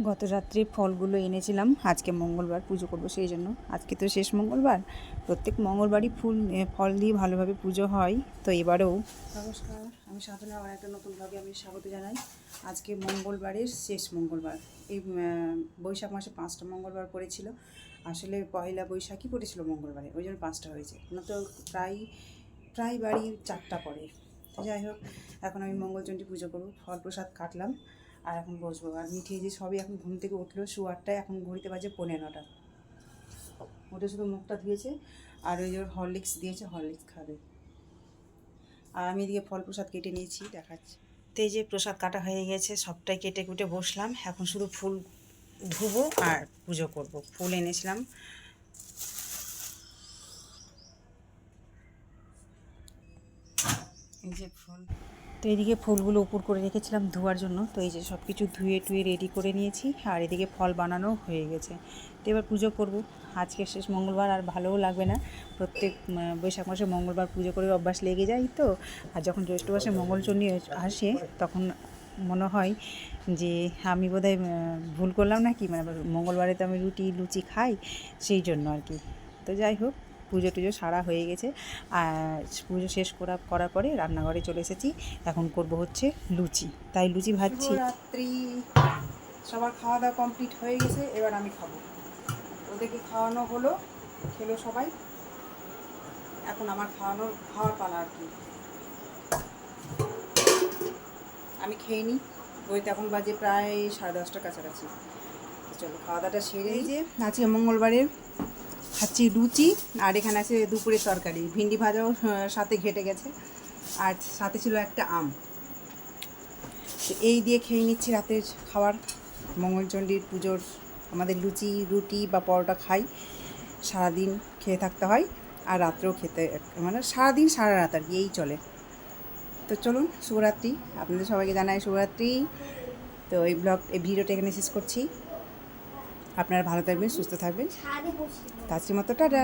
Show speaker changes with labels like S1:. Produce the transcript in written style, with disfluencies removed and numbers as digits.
S1: গত রাত্রে ফলগুলো এনেছিলাম, আজকে মঙ্গলবার পুজো করব সেই জন্য। আজকে তো শেষ মঙ্গলবার, প্রত্যেক মঙ্গলবারই ফল দিয়ে ভালোভাবে পুজো হয়, তো এবারেও। নমস্কার, আমি সাধনা, আবার একটা নতুন ভাবে আমি স্বাগত জানাই। আজকে মঙ্গলবারের শেষ মঙ্গলবার। এই বৈশাখ মাসে 5টা মঙ্গলবার পড়েছিল, আসলে পয়লা বৈশাখই পড়েছিল মঙ্গলবারে, ওই জন্য 5টা হয়েছে না, তো প্রায় বাড়ি 4টা পড়ে। তো যাই হোক, এখন আমি মঙ্গলচণ্ডী পুজো করব, ফল প্রসাদ কাটলাম আর এখন বসবো। আর মিঠিয়ে যে সবই এখন ঘুম থেকে উঠলো, শোয়ারটায় এখন ঘড়িতে বাজে 9:15। ওটা শুধু মুখটা ধুয়েছে আর ওই যে হরলিক্স দিয়েছে, হরলিক্স খাবে। আর আমি এদিকে ফল প্রসাদ কেটে নিয়েছি, দেখাচ্ছি। তো এই যে প্রসাদ কাটা হয়ে গেছে, সবটাই কেটে কুটে বসলাম। এখন শুধু ফুল ধুবো আর পুজো করব। ফুল এনেছিলাম, এই যে ফুল। তো এদিকে ফুলগুলো উপর করে রেখেছিলাম ধোয়ার জন্য, তো এই যে সব কিছু ধুয়ে টুয়ে রেডি করে নিয়েছি। আর এদিকে ফল বানানো হয়ে গেছে, তো এবার পুজো করব। আজকে শেষ মঙ্গলবার, আর ভালোও লাগবে না। প্রত্যেক বৈশাখ মাসে মঙ্গলবার পুজো করে অভ্যাস লেগে যায় তো। আর যখন জ্যৈষ্ঠ মাসে মঙ্গলচণ্ডী আসে, তখন মনে হয় যে আমি বোধহয় ভুল করলাম না কি, মানে মঙ্গলবারে তো আমি রুটি লুচি খাই, সেই জন্য আর কি। তো যাই হোক, পুজো টুজো সারা হয়ে গেছে। আর পুজো শেষ করার পরে রান্নাঘরে চলে এসেছি। এখন করব হচ্ছে লুচি, তাই লুচি ভাজছি। রাত্রি সবার খাওয়া দাওয়া কমপ্লিট হয়ে গেছে, এবার আমি খাবো। ওদেরকে খাওয়ানো হলো, খেলো সবাই, এখন আমার খাওয়ার পালা আর কি। আমি খেয়ে নিই, ওই এখন বাজে প্রায় 10:30টার কাছাকাছি। চলো খাওয়া দাওয়াটা সেরে। এই যে আজকে মঙ্গলবারের খাচ্ছি লুচি, আর এখানে আছে দুপুরের তরকারি, ভিন্ডি ভাজাও সাথে ঘেটে গেছে, আর সাথে ছিল একটা আম। তো এই দিয়ে খেয়ে নিচ্ছি রাতের খাবার। মঙ্গলচণ্ডীর পুজোর আমাদের লুচি রুটি বা পরোটা খাই, সারাদিন খেয়ে থাকতে হয়, আর রাত্রেও খেতে, মানে সারাদিন সারা রাত আর কি, এই চলে। তো চলুন, শুভরাত্রি, আপনাদের সবাইকে জানাই শুভরাত্রি। তো এই ভিডিওটা এখানে শেষ করছি। আপনারা ভালো থাকবেন, সুস্থ থাকবেন। তো আজকের মতো টাটা।